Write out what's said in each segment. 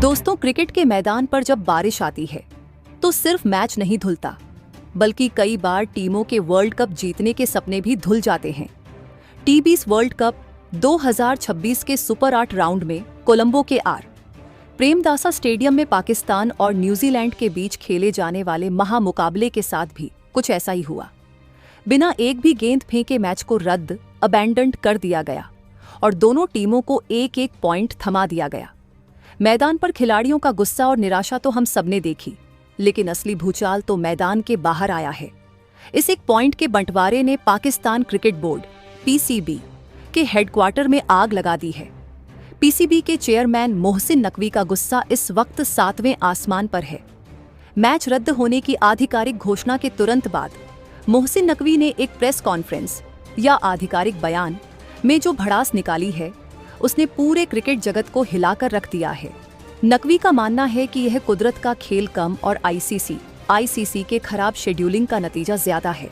दोस्तों, क्रिकेट के मैदान पर जब बारिश आती है तो सिर्फ मैच नहीं धुलता, बल्कि कई बार टीमों के वर्ल्ड कप जीतने के सपने भी धुल जाते हैं। टी20 वर्ल्ड कप 2026 के सुपर 8 राउंड में कोलंबो के प्रेमदासा स्टेडियम में पाकिस्तान और न्यूजीलैंड के बीच खेले जाने वाले महामुकाबले के साथ भी कुछ ऐसा ही हुआ। बिना एक भी गेंद फेंके मैच को अबैंडन कर दिया गया और दोनों टीमों को एक एक पॉइंट थमा दिया गया। मैदान पर खिलाड़ियों का गुस्सा और निराशा तो हम सबने देखी, लेकिन असली भूचाल तो मैदान के बाहर आया है। इस एक पॉइंट के बंटवारे ने पाकिस्तान क्रिकेट बोर्ड (पीसीबी) के हेडक्वार्टर में आग लगा दी है। पीसीबी के चेयरमैन मोहसिन नकवी का गुस्सा इस वक्त 7वें आसमान पर है। मैच रद्द होने की आधिकारिक घोषणा के तुरंत बाद मोहसिन नकवी ने एक प्रेस कॉन्फ्रेंस या आधिकारिक बयान में जो भड़ास निकाली है, उसने पूरे क्रिकेट जगत को हिलाकर रख दिया है। नकवी का मानना है कि यह कुदरत का खेल कम और आईसीसी के खराब शेड्यूलिंग का नतीजा ज्यादा है।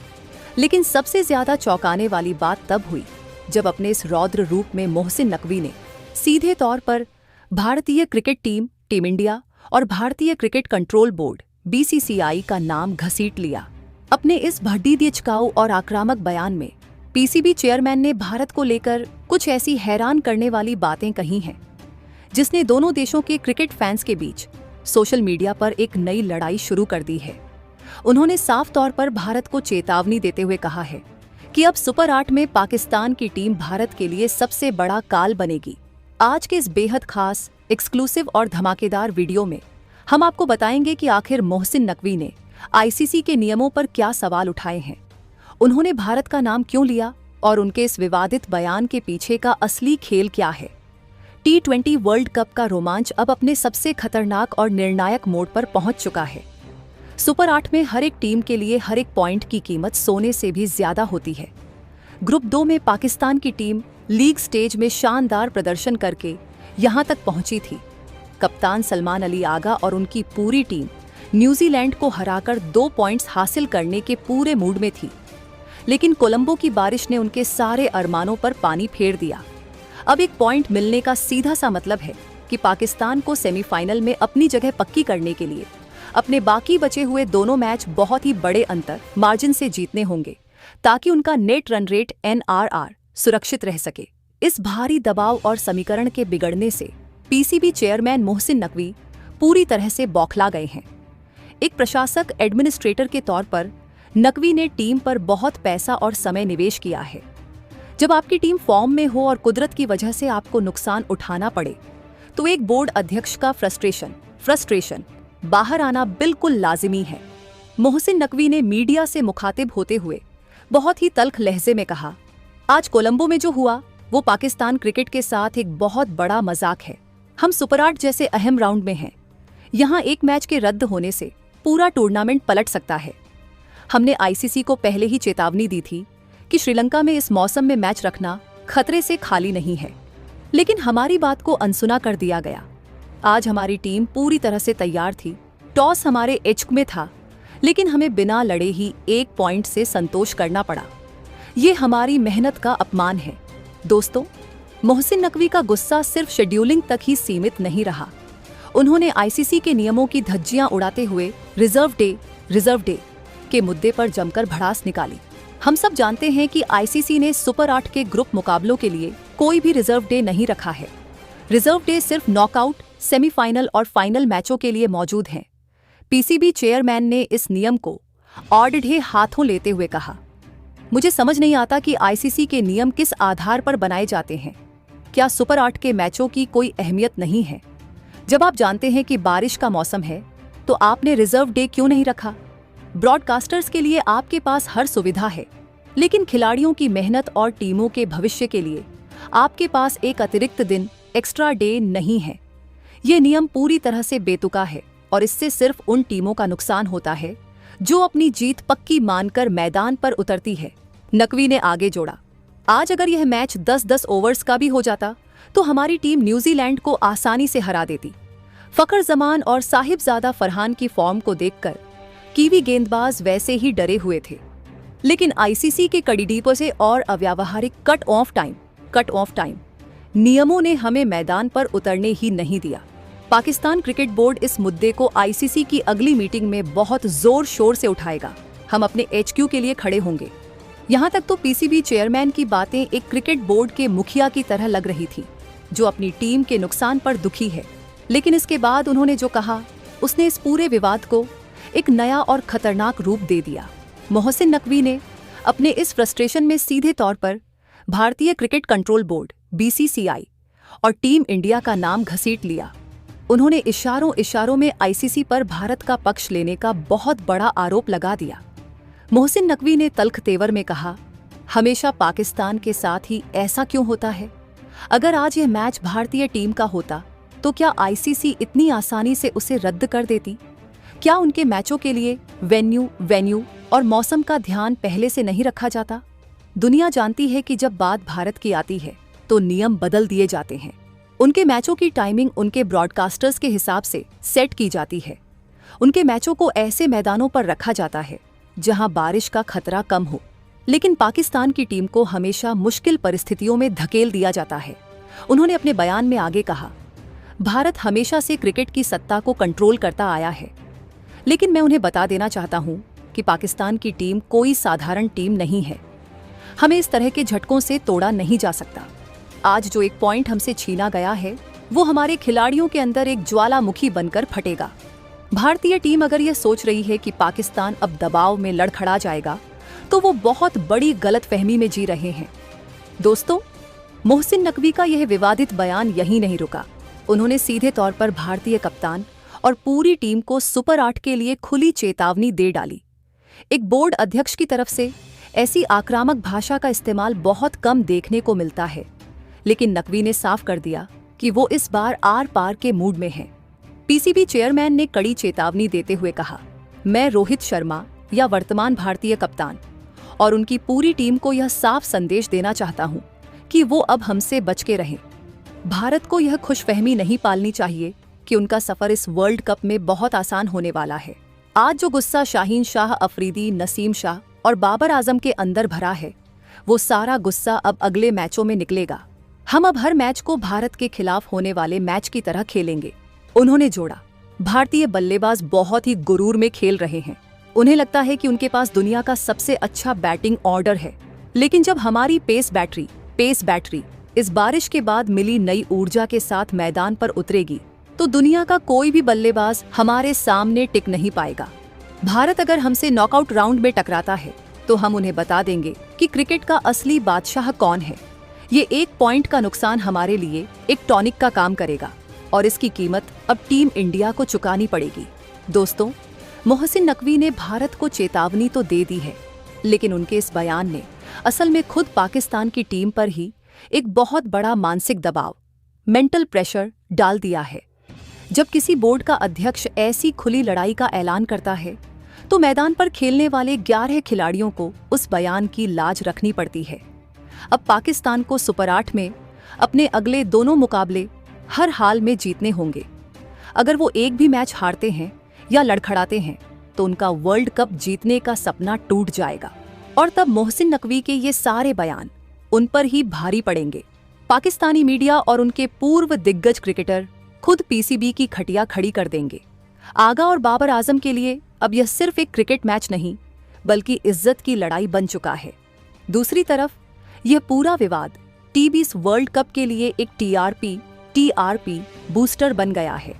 लेकिन सबसे ज्यादा चौंकाने वाली बात तब हुई जब अपने इस रौद्र रूप में मोहसिन नकवी ने सीधे तौर पर भारतीय क्रिकेट टीम इंडिया और भारतीय क्रिकेट कंट्रोल बोर्ड (बीसीसीआई) का नाम घसीट लिया। अपने इस भड़ीदियचकाऊ और आक्रामक बयान में पीसीबी चेयरमैन ने भारत को लेकर कुछ ऐसी हैरान करने वाली बातें कही हैं, जिसने दोनों देशों के क्रिकेट फैंस के बीच सोशल मीडिया पर एक नई लड़ाई शुरू कर दी है। उन्होंने साफ तौर पर भारत को चेतावनी देते हुए कहा है कि अब सुपर 8 में पाकिस्तान की टीम भारत के लिए सबसे बड़ा काल बनेगी। आज के इस बेहद खास, एक्सक्लूसिव और धमाकेदार वीडियो में हम आपको बताएंगे कि आखिर मोहसिन नकवी ने आईसीसी के नियमों पर क्या सवाल उठाए हैं, उन्होंने भारत का नाम क्यों लिया और उनके इस विवादित बयान के पीछे का असली खेल क्या है। टी20 वर्ल्ड कप का रोमांच अब अपने सबसे खतरनाक और निर्णायक मोड़ पर पहुंच चुका है। सुपर 8 में हर एक टीम के लिए हर एक पॉइंट की कीमत सोने से भी ज्यादा होती है। ग्रुप 2 में पाकिस्तान की टीम लीग स्टेज में शानदार प्रदर्शन करके यहां तक पहुंची थी। कप्तान सलमान अली आगा और उनकी पूरी टीम न्यूजीलैंड को हराकर 2 पॉइंट्स हासिल करने के पूरे मूड में थी। लेकिन कोलंबो की बारिश ने उनके सारे अरमानों पर पानी फेर दिया। अब एक पॉइंट मिलने का सीधा सा मतलब है कि पाकिस्तान को सेमीफाइनल में अपनी जगह पक्की करने के लिए अपने बाकी बचे हुए दोनों मैच बहुत ही बड़े अंतर मार्जिन से जीतने होंगे, ताकि उनका नेट रन रेट (NRR) सुरक्षित रह सके। इस भारी दबाव और समीकरण के बिगड़ने से पीसीबी चेयरमैन मोहसिन नकवी पूरी तरह से बौखला गए हैं। एक प्रशासक एडमिनिस्ट्रेटर के तौर पर नकवी ने टीम पर बहुत पैसा और समय निवेश किया है। जब आपकी टीम फॉर्म में हो और कुदरत की वजह से आपको नुकसान उठाना पड़े, तो एक बोर्ड अध्यक्ष का फ्रस्ट्रेशन बाहर आना बिल्कुल लाजिमी है। मोहसिन नकवी ने मीडिया से मुखातिब होते हुए बहुत ही तल्ख लहजे में कहा, आज कोलंबो में जो हुआ वो पाकिस्तान क्रिकेट के साथ एक बहुत बड़ा मजाक है। हम सुपर 8 जैसे अहम राउंड में हैं। यहाँ एक मैच के रद्द होने से पूरा टूर्नामेंट पलट सकता है। हमने आईसीसी को पहले ही चेतावनी दी थी कि श्रीलंका में इस मौसम में मैच रखना खतरे से खाली नहीं है, लेकिन हमारी बात को अनसुना कर दिया गया। आज हमारी टीम पूरी तरह से तैयार थी, टॉस हमारे इश्क में था, लेकिन हमें बिना लड़े ही 1 पॉइंट से संतोष करना पड़ा। ये हमारी मेहनत का अपमान है। दोस्तों, मोहसिन नकवी का गुस्सा सिर्फ शेड्यूलिंग तक ही सीमित नहीं रहा। उन्होंने आईसीसी के नियमों की धज्जियां उड़ाते हुए रिजर्व डे के मुद्दे पर जमकर भड़ास निकाली। हम सब जानते हैं कि आईसीसी ने सुपर 8 के ग्रुप मुकाबलों के लिए कोई भी रिजर्व डे नहीं रखा है। रिजर्व डे सिर्फ नॉकआउट, सेमीफाइनल और फाइनल मैचों के लिए मौजूद हैं। पीसीबी चेयरमैन ने इस नियम को औढ़े हाथों लेते हुए कहा, मुझे समझ नहीं आता कि आईसीसी के नियम किस आधार पर बनाए जाते हैं। क्या सुपर 8 के मैचों की कोई अहमियत नहीं है? जब आप जानते हैं कि बारिश का मौसम है, तो आपने रिजर्व डे क्यों नहीं रखा? ब्रॉडकास्टर्स के लिए आपके पास हर सुविधा है, लेकिन खिलाड़ियों की मेहनत और टीमों के भविष्य के लिए आपके पास एक अतिरिक्त दिन, एक्स्ट्रा डे नहीं है। ये नियम पूरी तरह से बेतुका है और इससे सिर्फ उन टीमों का नुकसान होता है जो अपनी जीत पक्की मानकर मैदान पर उतरती है। नकवी ने आगे जोड़ा, आज अगर यह मैच 10-10 ओवर्स का भी हो जाता तो हमारी टीम न्यूजीलैंड को आसानी से हरा देती। फखर जमान और साहिबजादा फरहान की फॉर्म को देखकर कीवी गेंदबाज वैसे ही डरे हुए थे, लेकिन आईसीसी के कड़ीडीपों से और अव्यावहारिक कट ऑफ टाइम नियमों ने हमें मैदान पर उतरने ही नहीं दिया। पाकिस्तान क्रिकेट बोर्ड इस मुद्दे को आईसीसी की अगली मीटिंग में बहुत जोर शोर से उठाएगा। हम अपने एचक्यू के लिए खड़े होंगे। यहाँ तक तो पीसीबी चेयरमैन की बातें एक क्रिकेट बोर्ड के मुखिया की तरह लग रही थी, जो अपनी टीम के नुकसान पर दुखी है। लेकिन इसके बाद उन्होंने जो कहा, उसने इस पूरे विवाद को एक नया और खतरनाक रूप दे दिया। मोहसिन नकवी ने अपने इस फ्रस्ट्रेशन में सीधे तौर पर भारतीय क्रिकेट कंट्रोल बोर्ड (बीसीसीआई) और टीम इंडिया का नाम घसीट लिया। उन्होंने इशारों में आईसीसी पर भारत का पक्ष लेने का बहुत बड़ा आरोप लगा दिया। मोहसिन नकवी ने तल्ख तेवर में कहा, हमेशा पाकिस्तान के साथ ही ऐसा क्यों होता है? अगर आज यह मैच भारतीय टीम का होता तो क्या आईसीसी इतनी आसानी से उसे रद्द कर देती? क्या उनके मैचों के लिए वेन्यू और मौसम का ध्यान पहले से नहीं रखा जाता? दुनिया जानती है कि जब बात भारत की आती है तो नियम बदल दिए जाते हैं। उनके मैचों की टाइमिंग उनके ब्रॉडकास्टर्स के हिसाब से सेट की जाती है। उनके मैचों को ऐसे मैदानों पर रखा जाता है जहां बारिश का खतरा कम हो। लेकिन पाकिस्तान की टीम को हमेशा मुश्किल परिस्थितियों में धकेल दिया जाता है। उन्होंने अपने बयान में आगे कहा, भारत हमेशा से क्रिकेट की सत्ता को कंट्रोल करता आया है, लेकिन मैं उन्हें बता देना चाहता हूं कि पाकिस्तान की टीम कोई साधारण टीम नहीं है। हमें इस तरह के झटकों से तोड़ा नहीं जा सकता। आज जो एक पॉइंट हमसे छीना गया है, वो हमारे खिलाड़ियों के अंदर एक ज्वालामुखी बनकर फटेगा। भारतीय टीम अगर यह सोच रही है कि पाकिस्तान अब दबाव में लड़खड़ा जाएगा, तो वो बहुत बड़ी गलतफहमी में जी रहे हैं। दोस्तों, मोहसिन नकवी का यह विवादित बयान यहीं नहीं रुका। उन्होंने सीधे तौर पर भारतीय कप्तान और पूरी टीम को सुपर 8 के लिए खुली चेतावनी दे डाली। एक बोर्ड अध्यक्ष की तरफ से ऐसी आक्रामक भाषा का इस्तेमाल बहुत कम देखने को मिलता है, लेकिन नकवी ने साफ कर दिया कि वो इस बार आर पार के मूड में हैं। पीसीबी चेयरमैन ने कड़ी चेतावनी देते हुए कहा, मैं रोहित शर्मा या वर्तमान भारतीय कप्तान और उनकी पूरी टीम को यह साफ संदेश देना चाहता हूं कि वो अब हमसे बच के रहें। भारत को यह खुशफहमी नहीं पालनी चाहिए कि उनका सफर इस वर्ल्ड कप में बहुत आसान होने वाला है। आज जो गुस्सा शाहीन शाह अफरीदी, नसीम शाह और बाबर आजम के अंदर भरा है, वो सारा गुस्सा अब अगले मैचों में निकलेगा। हम अब हर मैच को भारत के खिलाफ होने वाले मैच की तरह खेलेंगे। उन्होंने जोड़ा, भारतीय बल्लेबाज बहुत ही गुरूर में खेल रहे हैं। उन्हें लगता है कि उनके पास दुनिया का सबसे अच्छा बैटिंग ऑर्डर है, लेकिन जब हमारी पेस बैटरी इस बारिश के बाद मिली नई ऊर्जा के साथ मैदान पर उतरेगी, तो दुनिया का कोई भी बल्लेबाज हमारे सामने टिक नहीं पाएगा। भारत अगर हमसे नॉकआउट राउंड में टकराता है, तो हम उन्हें बता देंगे कि क्रिकेट का असली बादशाह कौन है। ये एक पॉइंट का नुकसान हमारे लिए एक टॉनिक का काम करेगा और इसकी कीमत अब टीम इंडिया को चुकानी पड़ेगी। दोस्तों, मोहसिन नकवी ने भारत को चेतावनी तो दे दी है, लेकिन उनके इस बयान ने असल में खुद पाकिस्तान की टीम पर ही एक बहुत बड़ा मानसिक दबाव, मेंटल प्रेशर डाल दिया है। जब किसी बोर्ड का अध्यक्ष ऐसी खुली लड़ाई का ऐलान करता है, तो मैदान पर खेलने वाले 11 खिलाड़ियों को उस बयान की लाज रखनी पड़ती है। अब पाकिस्तान को सुपर 8 में अपने अगले दोनों मुकाबले हर हाल में जीतने होंगे। अगर वो एक भी मैच हारते हैं या लड़खड़ाते हैं, तो उनका वर्ल्ड कप जीतने का सपना टूट जाएगा और तब मोहसिन नकवी के ये सारे बयान उन पर ही भारी पड़ेंगे। पाकिस्तानी मीडिया और उनके पूर्व दिग्गज क्रिकेटर खुद पीसीबी की खटिया खड़ी कर देंगे। आगा और बाबर आजम के लिए अब यह सिर्फ एक क्रिकेट मैच नहीं, बल्कि इज्जत की लड़ाई बन चुका है। दूसरी तरफ यह पूरा विवाद टी20 वर्ल्ड कप के लिए एक टीआरपी बूस्टर बन गया है।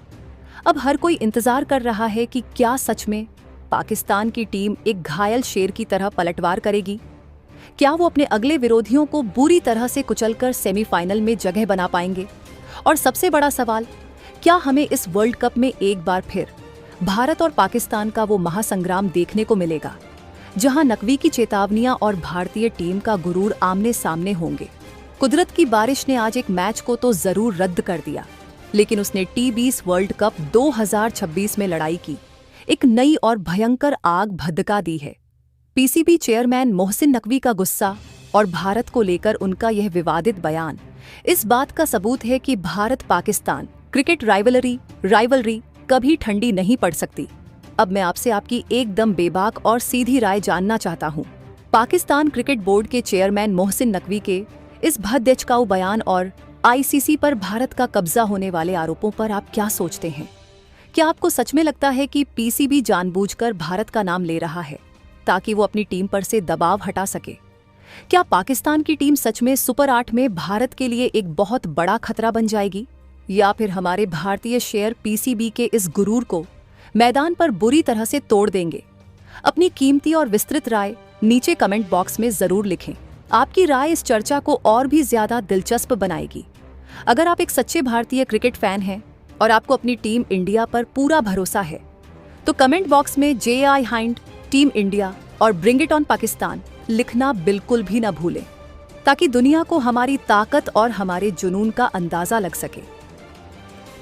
अब हर कोई इंतजार कर रहा है कि क्या सच में पाकिस्तान की टीम एक घायल शेर की तरह पलटवार करेगी। क्या वो अपने अगले विरोधियों को बुरी तरह से कुचलकर सेमीफाइनल में जगह बना पाएंगे? और सबसे बड़ा सवाल, क्या हमें इस वर्ल्ड कप में एक बार फिर भारत और पाकिस्तान का वो महासंग्राम देखने को मिलेगा, जहां नकवी की चेतावनियां और भारतीय टीम का गुरूर आमने सामने होंगे? कुदरत की बारिश ने आज एक मैच को तो जरूर रद्द कर दिया, लेकिन उसने टी20 वर्ल्ड कप 2026 में लड़ाई की एक नई और भयंकर आग भड़का दी है। पीसीबी चेयरमैन मोहसिन नकवी का गुस्सा और भारत को लेकर उनका यह विवादित बयान इस बात का सबूत है कि भारत पाकिस्तान क्रिकेट राइवलरी कभी ठंडी नहीं पड़ सकती। अब मैं आपसे आपकी एकदम बेबाक और सीधी राय जानना चाहता हूँ। पाकिस्तान क्रिकेट बोर्ड के चेयरमैन मोहसिन नकवी के इस भद्दचकाऊ बयान और आईसीसी पर भारत का कब्जा होने वाले आरोपों पर आप क्या सोचते हैं? क्या आपको सच में लगता है कि पीसीबी जानबूझकर भारत का नाम ले रहा है ताकि वो अपनी टीम पर से दबाव हटा सके? क्या पाकिस्तान की टीम सच में सुपर 8 में भारत के लिए एक बहुत बड़ा खतरा बन जाएगी? या फिर हमारे भारतीय शेयर पीसीबी के इस गुरूर को मैदान पर बुरी तरह से तोड़ देंगे? अपनी कीमती और विस्तृत राय नीचे कमेंट बॉक्स में जरूर लिखें। आपकी राय इस चर्चा को और भी ज्यादा दिलचस्प बनाएगी। अगर आप एक सच्चे भारतीय क्रिकेट फैन हैं और आपको अपनी टीम इंडिया पर पूरा भरोसा है, तो कमेंट बॉक्स में JI हाइंड, टीम इंडिया और ब्रिंग इट ऑन पाकिस्तान लिखना बिल्कुल भी न भूलें, ताकि दुनिया को हमारी ताकत और हमारे जुनून का अंदाजा लग सके।